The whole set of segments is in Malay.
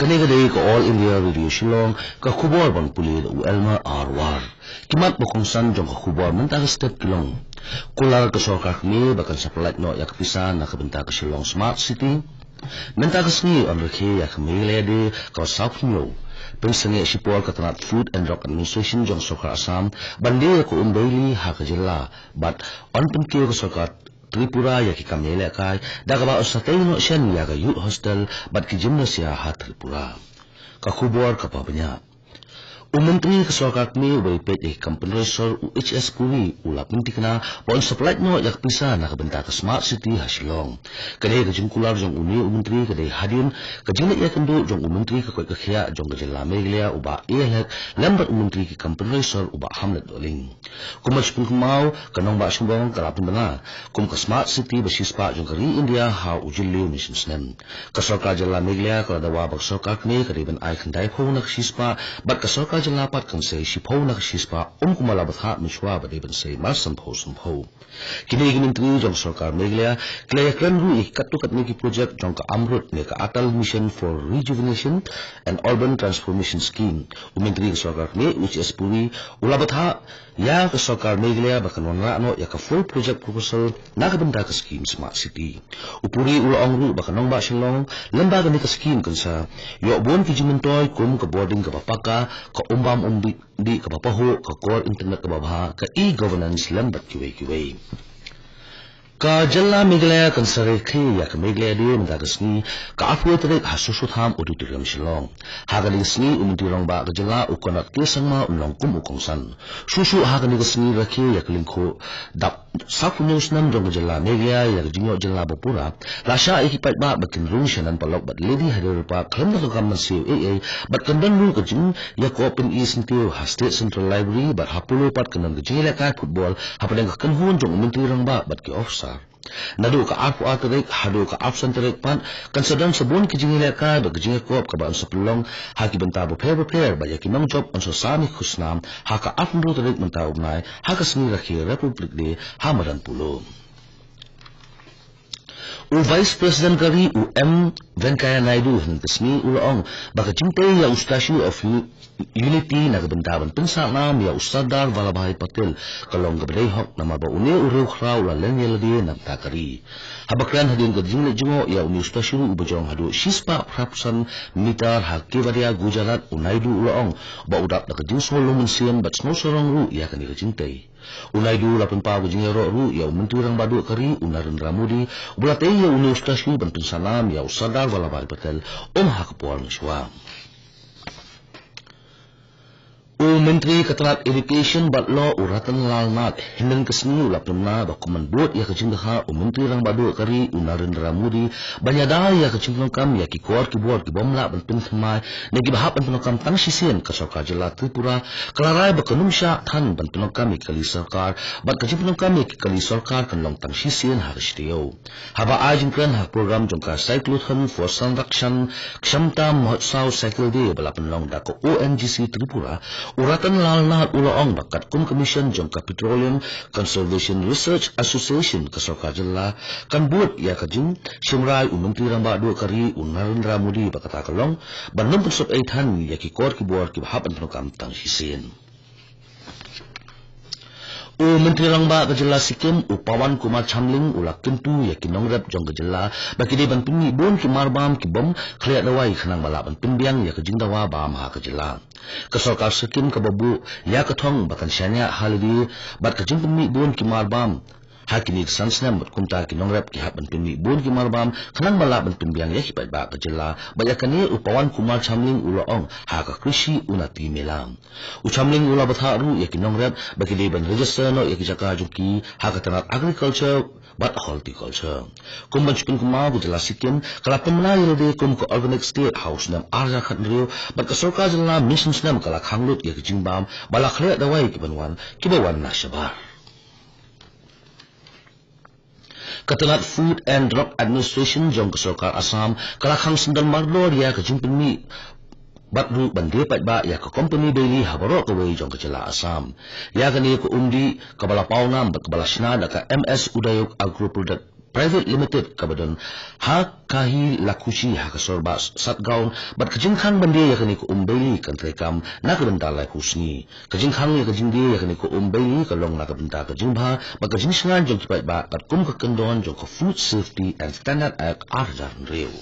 Kanegade ka All India Radio Shillong ka khubor bang pulid u elma arwar kimat bokongsan jong ka khubor mentang step kilong kular ka sorkar ni bakan saplat no yak pisan na kabenta ka Shillong Smart City mentang sni on rekhe yak milede ka South New Pensengi sipol katanat Food and Drug Administration jong sorkar Assam bande ko umbaili ha ka jilla but on penke ka sorkar Tripura ya ki kamele kai daga ba usatay no shen ya ga youth hostel bat ki gymnasia ha Tripura ka khubor ka pabanya Menteri Kesorkar ni beripet company resor UHS Puri ulap mintikna pon supply no yak pisa na kabenta ka Smart City ha Shillong kadai ka jungkular jong uni menteri kadai hadin ka jingna ya kendo jong menteri ka koi ka khia jong ka jilla meglia uba elek lambat menteri ki company resor uba hamlet doling kumas pun mau kanong ba sumbong karapin bana kum ka Smart City basispa jong ka ri India ha ujilli mission snem ka sorkar jilla meglia ka dawa bak sorkar ni kadai ban ai khandai pho na sispa bat ka sorkar lapat kan say sipaw na kasispa kumalabat ha mishwa ba deban say masampho kini menteri jong sorkar meglia klaya kran ru ikatukat ni ki project jong ka amrut ne ka atal mission for rejuvenation and urban transformation scheme menteri sorkar ni UHS Puri ulabat ha ya ka sorkar meglia bakan wanra no ya ka full project proposal na ka benda ka scheme Smart City upuri ulong ru bakan nong ba Shillong lembaga ni ka scheme kansa yo bon ki jimentoy kum ka boarding ka papaka ka umbam di ka papaho ka core internet ka babha ka e-governance lambat kiwe ka jalla meglia kan sare khi ya ka meglia di menda gasni ka afu tere hasusu tham auditorium Shillong hagali sni umdirong ba ka jalla ukonat ke sangma unlong kum ukongsan susu hagali gasni rakhe ya klingkho dap sakunyo snam jong jalla meglia ya jingo jalla bapura la sha ekipat ba bakin rung shanan palok bat lady hadir pa klam na kam si aa bat kandan ru ka jing ya ko open east into state central library bat hapulo pat kanan ka jila ka football hapadang ka kanhun jong umdirong ba bat ki officer nadu ka afu atrek hadu ka absent trek pan kansadang sabon ki jingile ka ba jinga kop ka ba sa pulong ha ki banta bo prepare ba ya ki nong job on so sami khusnam ha ka afun ro trek manta ubnai ha ka sni rakhi republic de hamadan pulo Vice President Kari M. Venkaya Naidu Hintasmi Ulong baka jimpe ya Statue of Unity na kabantaban pinsanam ya Ustadar Vallabhai Patel kalong gabday hok na mabaune urew kraw la lenyeladi na takari habakran hadin ka jingle jingo ya uni Statue ubajong hadu shispa prapsan mitar hakivaria Gujarat Unaidu Ulong ba udap na kajinso lumunsian bat snow sorong ru ya kani kajintay Unaidu lapun pa gujingero ru ya umenturang badu kari unarin ramudi bulatay ya uni Statue ban pinsanam ya Ustadar Vallabhai Patel hakapwal nishwa Menteri Keterat Education bat law uratan lalnat hinan kesni ulapna dokumen buat ya kejingha menteri rang badu kari Narendra Modi banyada ya kejingkam kam ya ki kor ki buat ki bomla bantin khmai negi bahap bantin kam tang sisen ka sarkar jilla Tripura kalarai bakanum sha than bantin kam kali sarkar bat kejingkam kam ki kali sarkar kan long tang sisen harishtiyo haba ajin kan ha program jongka cyclothan for sanrakshan kshamta mahotsav cycle day balapan long da ko ONGC Tripura uratan lalnat ulong bakat kum commission jongka petroleum conservation research association ka sarkar jilla kan buat ya kajing simrai menteri rang badu kari Narendra Modi bakata kalong banum pusop aitan ya ki kor ki buar ki bahapan kam tang hisin menteri rang ba kajilla Sikkim Pawan Kumar Chamling ulak kentu ya kinong rap jong kajilla baki de ban pinni bon ki marbam ki bom khliat dawai khanang bala ban pinbiang ya kajing dawa ba ma kajilla ka sarkar Sikkim ka babu ya kathong bakan shanya halidi bat kajing pinni bon ki marbam hakini sansnam bat kumta ki nongrap ki haban pinni bon ki marbam khanang bala ban pinbiang ya hipat ba kajilla bayakani Pawan Kumar Chamling ulong ha ka krishi unati melam Chamling ula batha ru ya ki nongrap baki de ban register no ya ki jaka juki ha ka tanat agriculture but horticulture kumban chipin kuma bujala Sikkim kala pemna yode kum ko organic state house nam arja khatrio bat ka sarkar jilla mission nam kala khanglut ya ki jingbam bala khre dawai ki banwan ki bawan na shabar Ketelat Food and Drug Administration jong sarkar Assam kalakhang sendal marlor ya kajimpini batru bande pat ba ya ka company daily habaro ka wei jong kacela Assam ya kani ko umdi kabala paunam bat kabala shna da ka MS Udayok Agro Product Private Limited kabadon ha kahi lakushi ha kasorba satgaun bat kajingkhang bande yakani ko umbeli kan trekam na kabanta lai husni kajingkhang ya kajingde yakani ko umbeli kalong na kabanta kajingba ba kajingsingan jong kipai ba kat kum ka kendon jong ko Food Safety and Standard Act arjan reu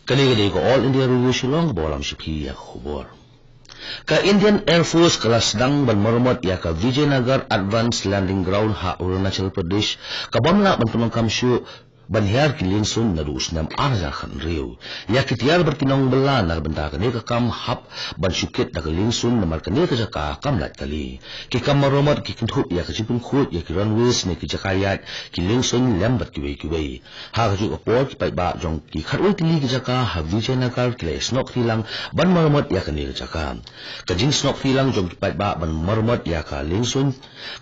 kani ko All India Radio Shillong bolam shipi ya khubor ka Indian Air Force kelas sedang bermermot ya ka Vijayanagar Advanced Landing Ground ha Arunachal Pradesh ka bamla bantunong kamsyu banhiar kilin sun na ruus nam arja khan reu ya kitiar bertinong bela na benda ka ne ka kam hap ban syukit da kilin sun na mar ka ne ka jaka kam lat kali ki kam maromot ki kinthut ya ka jipun khut ya ki runways ne ki jakayat kilin sun lambat ki wei ha ka ju apor ki pai ba jong ki kharoi tili ki jaka ha Vijayanagar kile snok tilang ban maromot ya ka ne ka jaka ka jing snok tilang jong ki pai ba ban maromot ya ka lin sun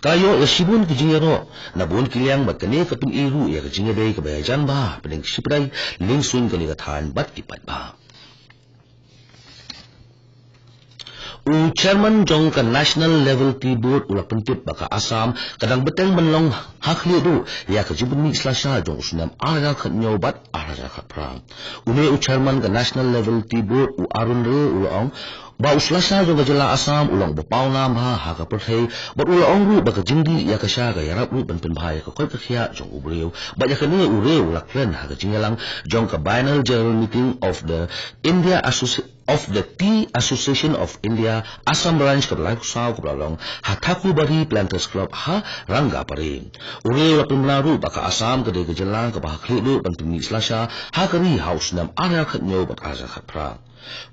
kayo ya sibun ki jingero na bun kiliang bat ka ne ka pin iru ya ka jingebe ka jan ba pening siprai lingsun kali kathan bat kipat ba Chairman jong ka National Level T Board ula pentip baka Assam kadang beteng menlong hakli du ya ka jibun ni Selasa jong sunam ara khat nyobat ara khat prang Chairman ka National Level T Board u arun re ulong ba Selasa jong jela Assam ulang bapau nam ha ka perthei ba ulong ru ba ka jingdi ya ka sha ga yarap ru ban pen bhai ka koi ka khia jong ubreu ba ya ka ne ure ulak ren ha ka jingalang jong ka Biennial General Meeting of the Tea Association of India Assam branch ka lai saw ko long hathaku bari planters club ha ranga pare ure la pumlaru ba ka Assam ka de jela ka ba khli lu ban pen Selasa ha ka ri house nam ara khat nyo bat ara khat pra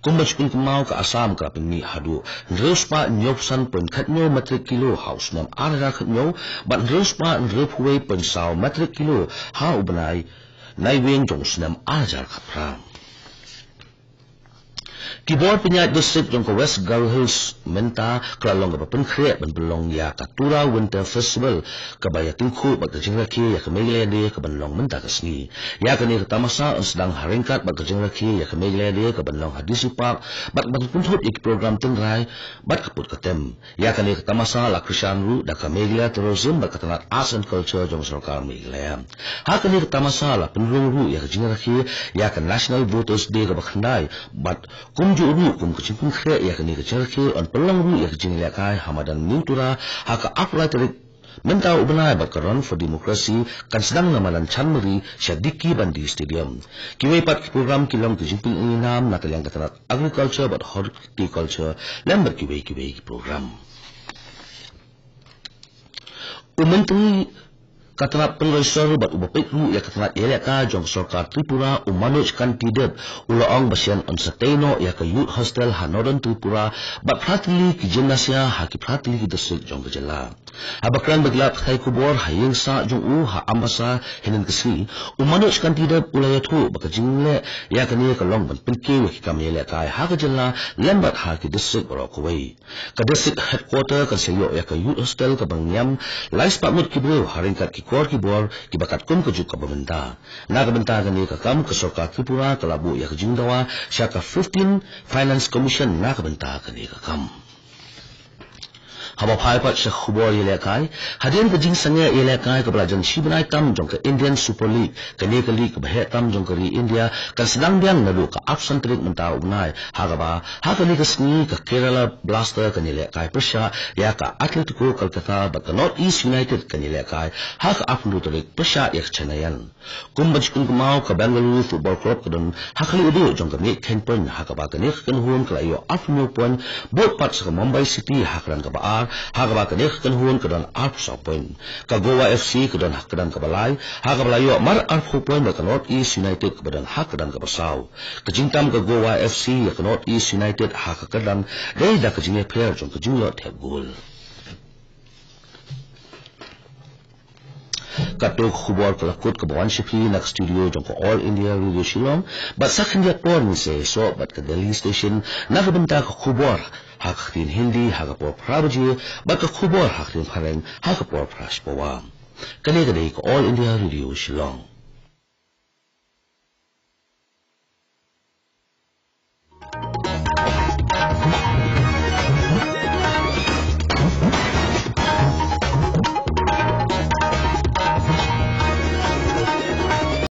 kumbach kun kumau ka Assam ka pingni hadu respa nyopsan pen khatnyo metric kilo house nam ara khatnyo ban respa rephuwe pen saw metric kilo ha ubnai naiweng jongsnam ajar khapra Kibor Pinyat District jong ko West Garo Hills menta kralong ka pen khre ban belong ya ka Tura Winter Festival ka baya tingkhu ba ka jingraki ya ka meglede ka banlong menta kasni ya ka ni ka tamasa sedang haringkat ba ka jingraki ya ka meglede ka banlong hadisi park bat ban punthut ik program tengrai bat kaput katem ya ka ni ka tamasa la Krishan ru da ka megla tourism ba ka tanat arts and culture jong sarkar megla ha ka ni ka tamasa la penrung ru ya ka jingraki ya ka National Voters Day ka bakhandai bat juru kum kucing khre ya kini kecerke on pelang ru ya kecing lekai hamadan nutura haka upright menta ubna bakaran for democracy kan sedang namalan chanmeri syadiki bandi stadium kiwe pat program kilom kejimping inam nataliang katanat agriculture but horticulture lember kiwe program menteri katanat pengeser bat ubapik ru ya katanat eleka jong sarkar Tripura manoj kandidat ulaong basian on sateno ya ka youth hostel ha Northern Tripura bat pratili ki gymnasia ha ki pratili ki district jong gejala abakran beglap khai kubor hayeng sa jong u ha ambasa henen kesri manoj kandidat ulayathu baka jingle ya ka ni ka long ban pinke wi kam eleka ha gejala lembat ha ki district rokowai ka district headquarter ka sayo ya ka youth hostel ka bangyam lais pamut kibreu haringkat kor kibor kibakat kum kejuk ka bamenta na kabenta gani ka kam ka sarkar Tripura kalabu ya kajingdawa siya ka 15 Finance Commission na kabenta gani ka kam haba phai pat sa khubor elekai hadin ka jing sanga elekai ka belajan sibnai tam jong ka Indian Super League kani ka league bahe tam jong ka ri India kan sedang biang nalu ka absent trick menta unai hagaba hakani ka sni ka Kerala Blaster kani elekai persya ya ka Atletico Kolkata but ka North East United kani elekai hak aplu trick persya ya chanayan kumbach kun kumau ka Bangalore Football Club kadon hakali udu jong ka Nick Kenpen hakaba kani kan huon ka yo afnu pon bot pat sa Mumbai City hakran ka ba hagaba ka nek kan huon kadon arpsa point ka Goa FC kadon hakdan ka balai hagaba layo mar arphu point ka North East United kadon hakdan ka basaw ka jingtam ka Goa FC ka North East United hakdan dai da ka jinge player jong ka jinglo the goal katok khubor kalakut ka bawan shipi nak studio jong ko All India Radio Shillong but sakhin ya por ni se so but ka Delhi station nakabenta ka khubor haktin Hindi hakapor prabaji but ka khubor haktin pharen hakapor prashpawa kane ko All India Radio Shillong